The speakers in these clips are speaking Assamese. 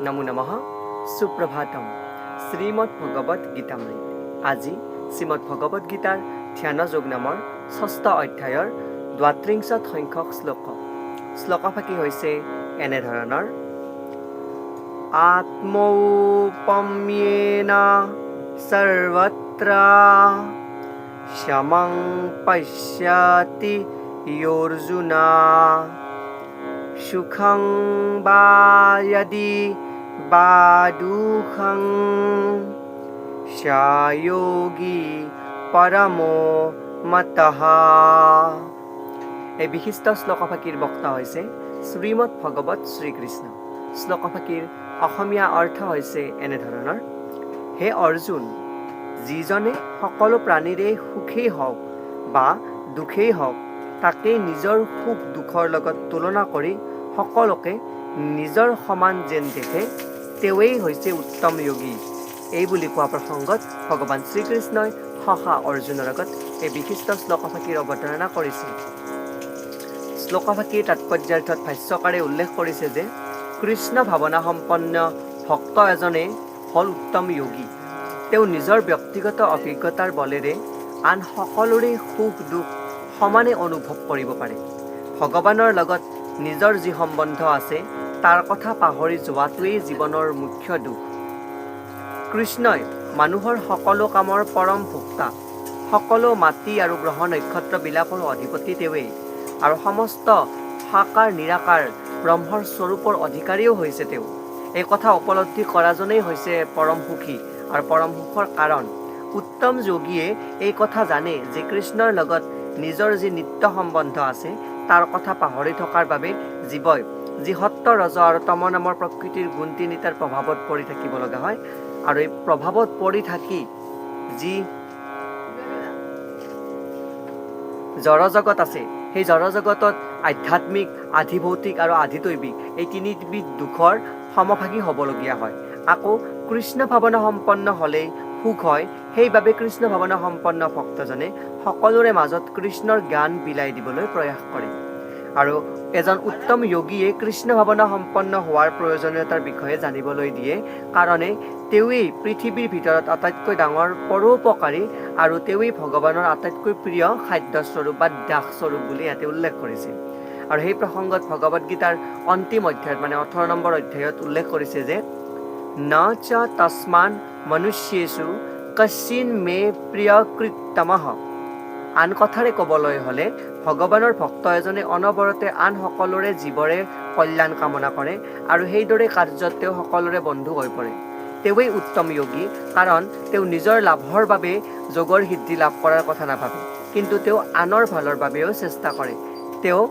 নমো নমঃ সুপ্ৰভাতম শ্ৰীমদ ভগবত গীতামৃত। আজি শ্ৰীমদ ভগবত গীতাৰ ধ্যান যোগ নামৰ ৬ষ্ঠ অধ্যায়ৰ ৩২ সংখ্যক শ্লোকফাকি হৈছে এনেধৰণৰ: আত্মৌপম্যেন সৰ্বত্ৰ সমং পশ্যতি অৰ্জুন সুখং বা যদি বা দুঃখং স যোগী পৰমো মতঃ। এই বিশিষ্ট শ্লোকফাকিৰ বক্তা হৈছে শ্ৰীমদ ভগৱত শ্ৰীকৃষ্ণ। শ্লোকফাকিৰ অসমীয়া অৰ্থ হৈছে এনেধৰণৰ: হে অৰ্জুন, যিজনে সকলো প্ৰাণীৰে সুখেই হওক বা দুখেই হওক তাকেই নিজৰ সুখ দুখৰ লগত তুলনা কৰি সকলোকে নিজৰ সমান যেন দেখে, তেওঁৱেই হৈছে উত্তম যোগী। এই বুলি কোৱা প্ৰসংগত ভগৱান শ্ৰীকৃষ্ণই সখা অৰ্জুনৰ আগত এই বিশিষ্ট শ্লোকফাকিৰ অৱতাৰণা কৰিছিল। শ্লোকফাকিৰ তাৎপৰ্যাৰ্থত ভাষ্যকাৰে উল্লেখ কৰিছে যে কৃষ্ণ ভাৱনা সম্পন্ন ভক্ত এজনে হ'ল উত্তম যোগী। তেওঁ নিজৰ ব্যক্তিগত অভিজ্ঞতাৰ বলেৰে আন সকলোৰে সুখ দুখ সমানে অনুভৱ কৰিব পাৰে। ভগৱানৰ লগত নিজৰ যি সম্বন্ধ আছে তাৰ কথা পাহৰি যোৱাটোৱেই জীৱনৰ মুখ্য দুখ। কৃষ্ণই মানুহৰ সকলো কামৰ পৰম ভোক্তা, সকলো মাটি আৰু গ্ৰহ নক্ষত্ৰবিলাকৰ অধিপতি তেওঁৱেই, আৰু সমস্ত সাকাৰ নিৰাকাৰ ব্ৰহ্মৰ স্বৰূপৰ অধিকাৰীও হৈছে তেওঁ। এই কথা উপলব্ধি কৰাজনেই হৈছে পৰম সুখী আৰু পৰম সুখৰ কাৰণ। উত্তম যোগীয়ে এই কথা জানে যে কৃষ্ণৰ লগত নিজৰ যি নিত্য সম্বন্ধ আছে তাৰ কথা পাহৰি থকাৰ বাবে জীৱই যি সত্য ৰজ আৰু তম নামৰ প্ৰকৃতিৰ গুণ তিনিটাৰ প্ৰভাৱত পৰি থাকিব লগা হয়, আৰু এই প্ৰভাৱত পৰি থাকি যি জড়জগত আছে সেই জড়জগতত আধ্যাত্মিক, আধিভৌতিক আৰু আধিদৈৱিক এই তিনিবিধ দুখৰ সমভাগী হ'বলগীয়া হয়। আকৌ কৃষ্ণ ভাৱনা সম্পন্ন হ'লেই সুখ হয়। সেইবাবে কৃষ্ণ ভাৱনা সম্পন্ন ভক্তজনে সকলোৰে মাজত কৃষ্ণৰ জ্ঞান বিলাই দিবলৈ প্ৰয়াস কৰে। আৰু এজন উত্তম যোগীয়ে কৃষ্ণ ভাৱনা সম্পন্ন হোৱাৰ প্ৰয়োজনীয়তাৰ বিষয়ে জানিবলৈ দিয়ে, কাৰণে তেওঁৱেই পৃথিৱীৰ ভিতৰত আটাইতকৈ ডাঙৰ পৰোপকাৰী আৰু তেওঁৱেই ভগৱানৰ আটাইতকৈ প্ৰিয় খাদ্যস্বৰূপ বা দাসস্বৰূপ বুলি ইয়াতে উল্লেখ কৰিছে। আৰু সেই প্ৰসংগত ভগৱত গীতাৰ অন্তিম অধ্যায়ত মানে 18 নম্বৰ অধ্যায়ত উল্লেখ কৰিছে যে ন চ তস্মান মনুষ্যেষু কশ্চিন মে প্ৰিয়কৃত্তমঃ। আন কথাৰে ক'বলৈ হ'লে ভগৱানৰ ভক্ত এজনে অনবৰতে আন সকলোৰে জীৱৰে কল্যাণ কামনা কৰে আৰু সেইদৰে কাৰ্যত তেওঁ সকলোৰে বন্ধু হৈ পৰে। তেওঁৱেই উত্তম যোগী, কাৰণ তেওঁ নিজৰ লাভৰ বাবে যোগৰ সিদ্ধি লাভ কৰাৰ কথা নাভাবে, কিন্তু তেওঁ আনৰ ভালৰ বাবেও চেষ্টা কৰে। তেওঁ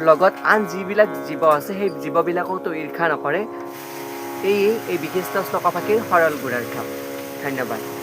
লগত আন যিবিলাক জীৱ আছে সেই জীৱবিলাকো তেওঁ ঈৰ্ষা নকৰে। এই বিশিষ্ট শ্লোকফাকিৰ সৰল গুণাৰ্থ। ধন্যবাদ।